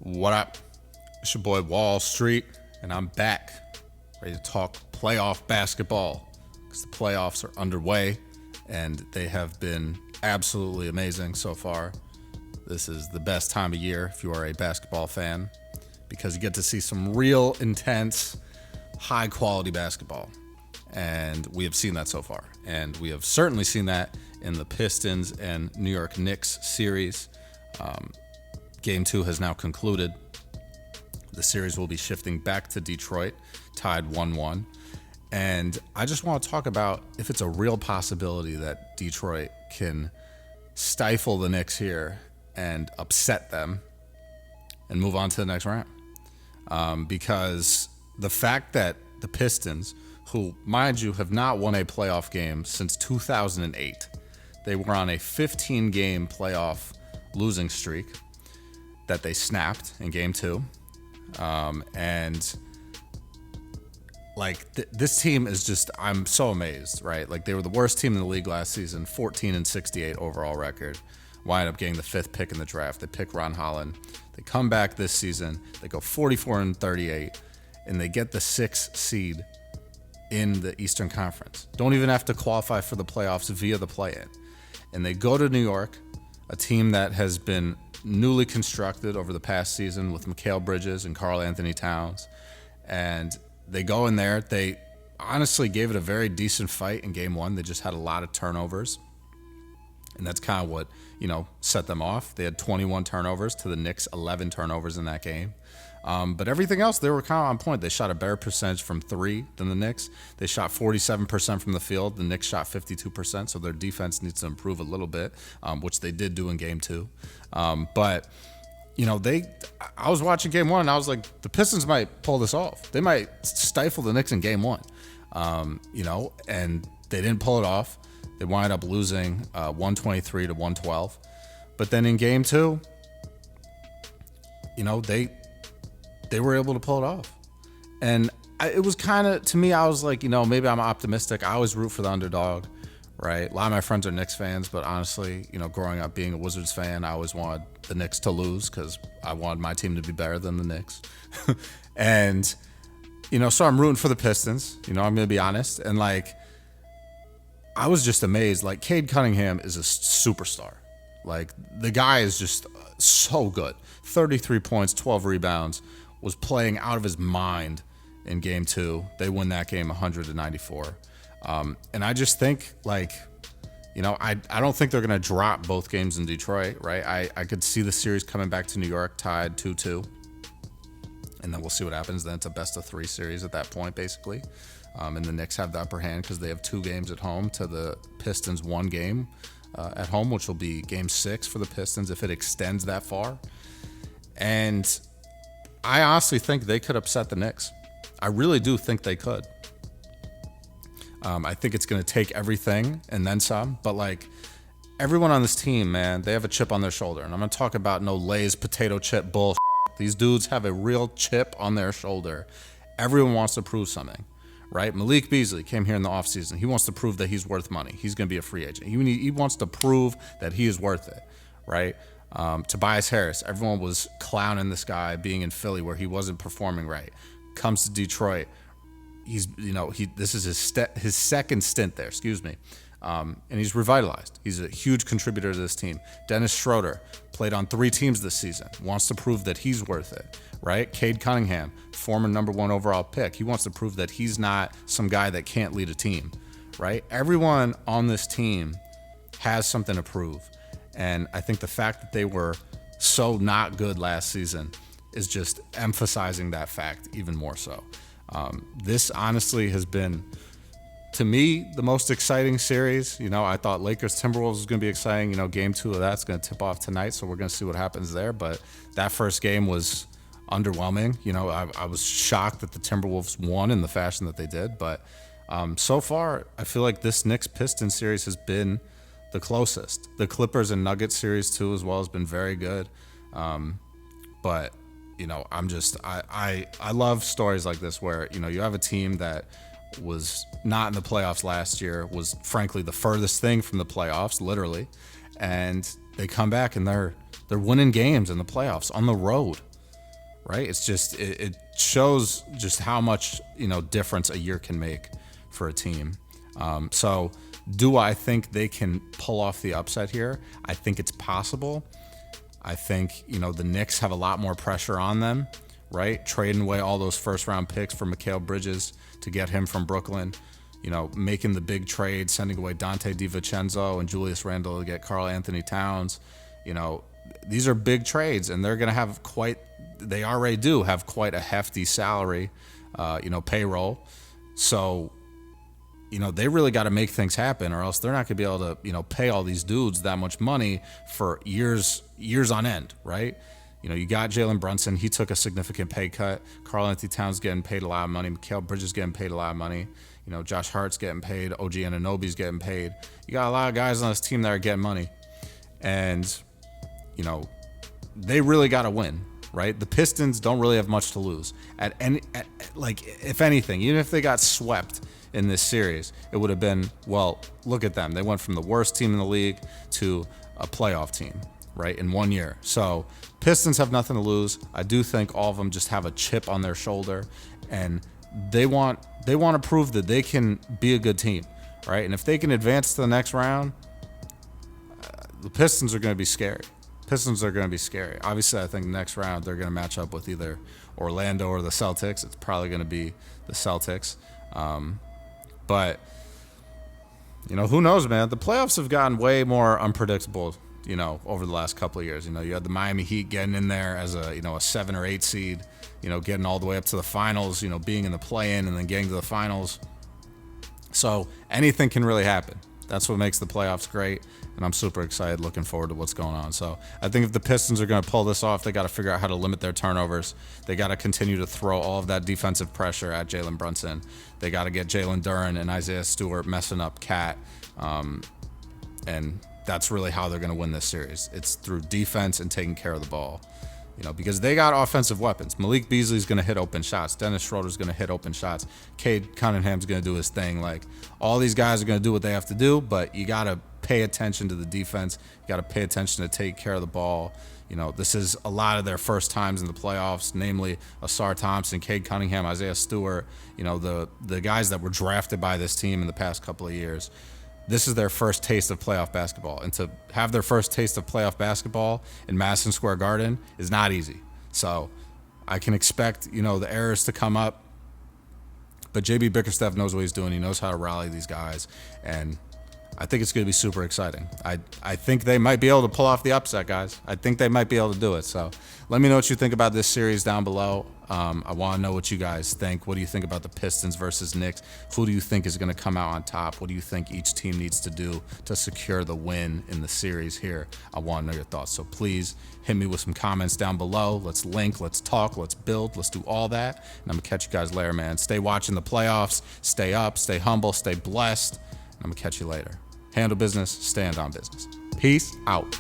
What up? It's your boy Wall Street, and I'm back, ready to talk playoff basketball because the playoffs are underway, and they have been absolutely amazing so far. This is the best time of year if you are a basketball fan because you get to see some real intense, high-quality basketball, and we have seen that so far. And we have certainly seen that in the Pistons and New York Knicks series. Game 2 has now concluded. The series will be shifting back to Detroit, tied 1-1. And I just want to talk about if it's a real possibility that Detroit can stifle the Knicks here and upset them and move on to the next round. Because the fact that the Pistons, who, mind you, have not won a playoff game since 2008, they were on a 15-game playoff losing streak that they snapped in game 2. This team is just, I'm so amazed, right? Like, they were the worst team in the league last season, 14-68 overall record. Wind up getting the 5th pick in the draft. They pick Ron Holland. They come back this season. They go 44-38, and they get the 6th seed in the Eastern Conference. Don't even have to qualify for the playoffs via the play-in. And they go to New York, a team that has been newly constructed over the past season with Mikal Bridges and Karl Anthony Towns. And they go in there. They honestly gave it a very decent fight in game 1. They just had a lot of turnovers. And that's kind of what, set them off. They had 21 turnovers to the Knicks, 11 turnovers in that game. But everything else, they were kind of on point. They shot a better percentage from 3 than the Knicks. They shot 47% from the field. The Knicks shot 52%, so their defense needs to improve a little bit, which they did do in game 2. I was watching game 1, and I was like, the Pistons might pull this off. They might stifle the Knicks in game 1, and they didn't pull it off. They wind up losing 123-112. But then in game 2, they were able to pull it off. And it was kind of, to me, I was like, maybe I'm optimistic. I always root for the underdog, right? A lot of my friends are Knicks fans, but honestly, growing up being a Wizards fan, I always wanted the Knicks to lose because I wanted my team to be better than the Knicks. And, so I'm rooting for the Pistons. I'm going to be honest. And, I was just amazed. Cade Cunningham is a superstar. The guy is just so good. 33 points, 12 rebounds, was playing out of his mind in game 2. They win that game 100-94. And I just think, I don't think they're going to drop both games in Detroit, right? I could see the series coming back to New York tied 2-2. And then we'll see what happens. Then it's a best-of-3 series at that point, basically. And the Knicks have the upper hand because they have 2 games at home to the Pistons' 1 game at home, which will be game 6 for the Pistons if it extends that far. And I honestly think they could upset the Knicks. I really do think they could. I think it's going to take everything and then some. But, everyone on this team, man, they have a chip on their shoulder. And I'm going to talk about no Lay's potato chip bullshit. These dudes have a real chip on their shoulder. Everyone wants to prove something. Right? Malik Beasley came here in the offseason. He wants to prove that he's worth money. He's going to be a free agent. He wants to prove that he is worth it, right? Tobias Harris, everyone was clowning this guy being in Philly where he wasn't performing right. Comes to Detroit. This is his second stint there, and he's revitalized. He's a huge contributor to this team. Dennis Schroeder played on 3 teams this season. Wants to prove that he's worth it, right? Cade Cunningham, former number 1 overall pick. He wants to prove that he's not some guy that can't lead a team, right? Everyone on this team has something to prove. And I think the fact that they were so not good last season is just emphasizing that fact even more so. This honestly has been, to me, the most exciting series. I thought Lakers-Timberwolves was going to be exciting. Game 2 of that's going to tip off tonight, so we're going to see what happens there. But that first game was underwhelming. I was shocked that the Timberwolves won in the fashion that they did. But so far, I feel like this Knicks-Pistons series has been the closest. The Clippers and Nuggets series, too, as well, has been very good. But I love stories like this where, you have a team that was not in the playoffs last year, was frankly the furthest thing from the playoffs, literally, and they come back and they're winning games in the playoffs on the road. right? It's just it shows just how much difference a year can make for a team. So do I think they can pull off the upset here? I think it's possible. I think the Knicks have a lot more pressure on them, right? Trading away all those first round picks for Mikal Bridges to get him from Brooklyn, making the big trade, sending away Dante DiVincenzo and Julius Randle to get Karl Anthony Towns. These are big trades, and they're going to have they already do have quite a hefty salary, payroll. So, they really got to make things happen, or else they're not going to be able to, pay all these dudes that much money for years on end, right? You got Jalen Brunson. He took a significant pay cut. Karl Anthony Towns getting paid a lot of money. Mikal Bridges getting paid a lot of money. Josh Hart's getting paid. OG Anunoby's getting paid. You got a lot of guys on this team that are getting money. And, they really got to win, right? The Pistons don't really have much to lose. If anything, even if they got swept in this series, it would have been, well, look at them. They went from the worst team in the league to a playoff team, right, in 1 year. So Pistons have nothing to lose. I do think all of them just have a chip on their shoulder, and they want to prove that they can be a good team, right? And if they can advance to the next round, the Pistons are going to be scary. Obviously, I think next round they're going to match up with either Orlando or the Celtics. It's probably going to be the Celtics. But, who knows, man? The playoffs have gotten way more unpredictable, over the last couple of years. You had the Miami Heat getting in there as a 7 or 8 seed, getting all the way up to the finals, being in the play-in and then getting to the finals. So anything can really happen. That's what makes the playoffs great, and I'm super excited, looking forward to what's going on. So I think if the Pistons are going to pull this off, they got to figure out how to limit their turnovers. They got to continue to throw all of that defensive pressure at Jalen Brunson. They got to get Jalen Duren and Isaiah Stewart messing up Cat, and that's really how they're going to win this series. It's through defense and taking care of the ball. Because they got offensive weapons. Malik Beasley's going to hit open shots. Dennis Schroeder's going to hit open shots. Cade Cunningham's going to do his thing. All these guys are going to do what they have to do, but you got to pay attention to the defense. You got to pay attention to take care of the ball. This is a lot of their first times in the playoffs, namely Asar Thompson, Cade Cunningham, Isaiah Stewart, the guys that were drafted by this team in the past couple of years. This is their first taste of playoff basketball. And to have their first taste of playoff basketball in Madison Square Garden is not easy. So I can expect, the errors to come up. But JB Bickerstaff knows what he's doing. He knows how to rally these guys. And I think it's going to be super exciting. I think they might be able to pull off the upset, guys. I think they might be able to do it. So let me know what you think about this series down below. I want to know what you guys think. What do you think about the Pistons versus Knicks? Who do you think is going to come out on top? What do you think each team needs to do to secure the win in the series here? I want to know your thoughts. So please hit me with some comments down below. Let's link, let's talk, let's build, let's do all that. And I'm going to catch you guys later, man. Stay watching the playoffs. Stay up, stay humble, stay blessed. And I'm going to catch you later. Handle business, stand on business. Peace out.